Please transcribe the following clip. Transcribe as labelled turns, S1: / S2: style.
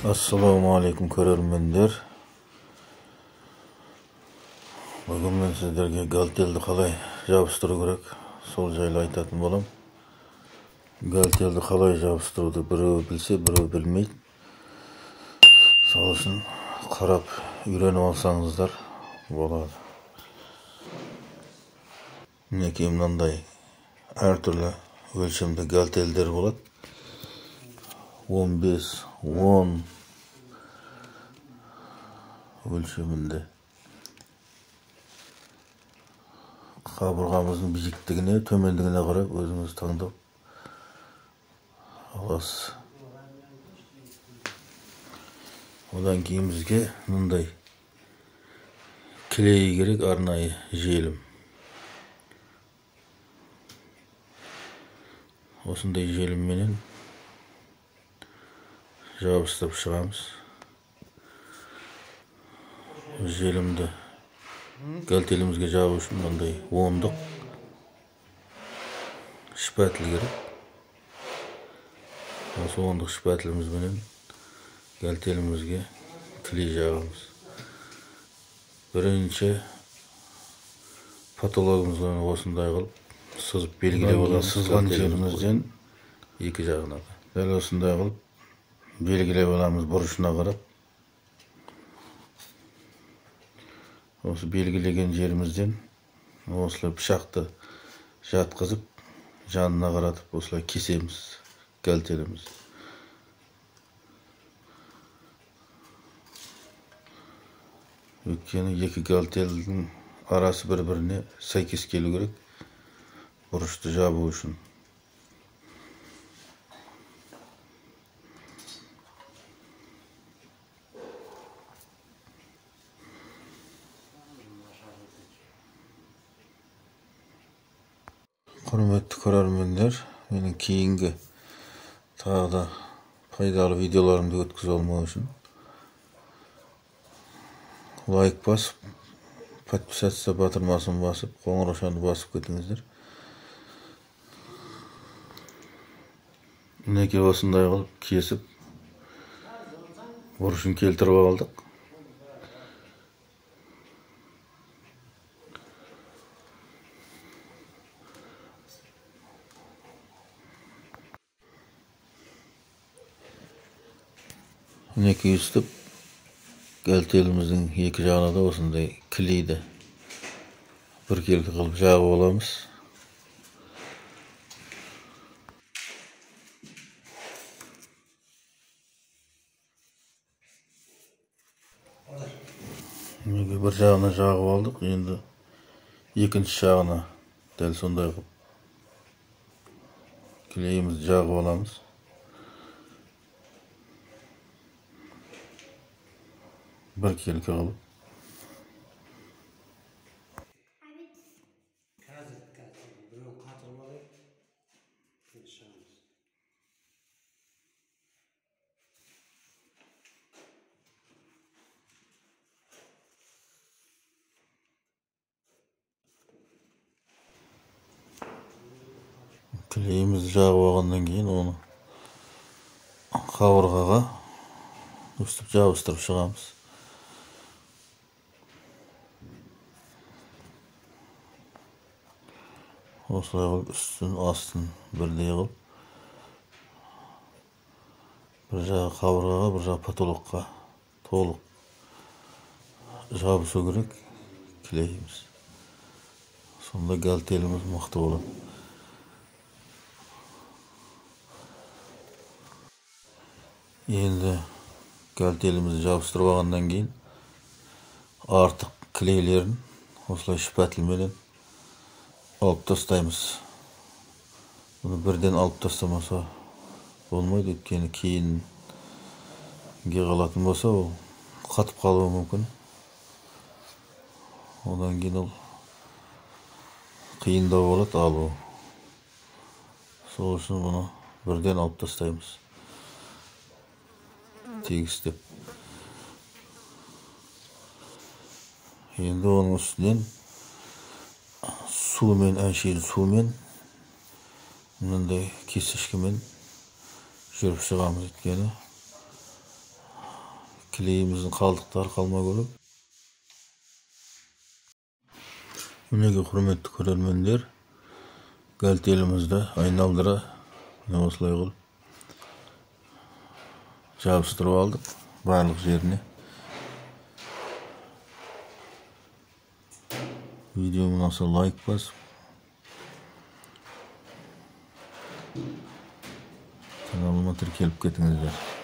S1: Assalamu alaikum көрермендер. Бүгін мен сіздерге галтелді қалай жабыстыру керек, сол жайлы айтатын болам. Галтелді қалай жабыстыруды біреу білсе, біреу білмейді. Сол үшін қарап үйреніп алсаңыздар болады. Мінекей мынандай әртүрлі өлшемді галтелдер болады. 15, 10 өлшемінде. Қабырғамыздың биіктігіне, төмендігіне қарап өзіңіз таңдап аласыз. Одан кейін бізге мындай клей керек, арнайы желім. Осындай желімменен жабыстырып шығамыз. Желімді галтелімізге жабу үшін мындай ондық шпатель керек. Осы ондық шпателімізбенен галтелімізге клей жағамыз. Бірінші потологымыздан осындай қылып сызып белгілеп аламыз. Сызған жерімізден екі жағына. Дәл осындай қылып белгілеп аламыз бұрышына қарап. Осы белгілеген жерімізден осылай пышақты жатқызып, жанына қаратып, осылай кесеміз галтеліміз. Өйткені екі галтелдің арасы бір-біріне сәйкес келу керек, бұрышты жабу үшін. Құрметті көрермендер, менің кейінгі тағы да пайдалы видеоларымды өткізе алмау үшін лайк басып, подписаться батырмасын басып, қоңыраушаны басып кетіңіздер. Мінекей осындай қылып кесіп, бұрышын келтіріп алдық. Мінекей үстіп, галтеліміздің екі жағына да осындай клейді біркелкі қылып жағып аламыз. Мінекей бір жағына жағып алдық, енді екінші жағына дәл сондай қылып клейімізді жағып аламыз. Bir kelki alıp. Kleyimizi жағып алғаннан кейін оны қабырғаға үстіп жабыстырып шығамыз. Осылай қылып үстін астын бірдей қылып, бір жағы қабырғаға, бір жағы потолокқа толық жабысу керек клейіміз. Сонда галтеліміз мықты болады. Енді галтелімізді жабыстырып алғаннан кейін артық клейлерін осылай шпательменен алып тастаймыз. Bunu бірден алып тастамаса болмайды, өйткені кейінге қалатын болса, ол қатып қалуы мүмкін. Одан кейін ол қиындау болады алу. Сол үшін bunu бірден алып тастаймыз. Тегістеп. Енді оның үстінен сумен, әншейін сумен, мынандай кесішкімен жүріп шығамыз. Өйткені Клейіміздің қалдықтары қалмай көріп. Мінеге құрметті көрермендер, гальтелімізді айналдыра осылай қылып жабыстырып алдық барлық жеріне. Видеоmu ұнаса лайк басып, каналыма тіркеліп кетіңіздер.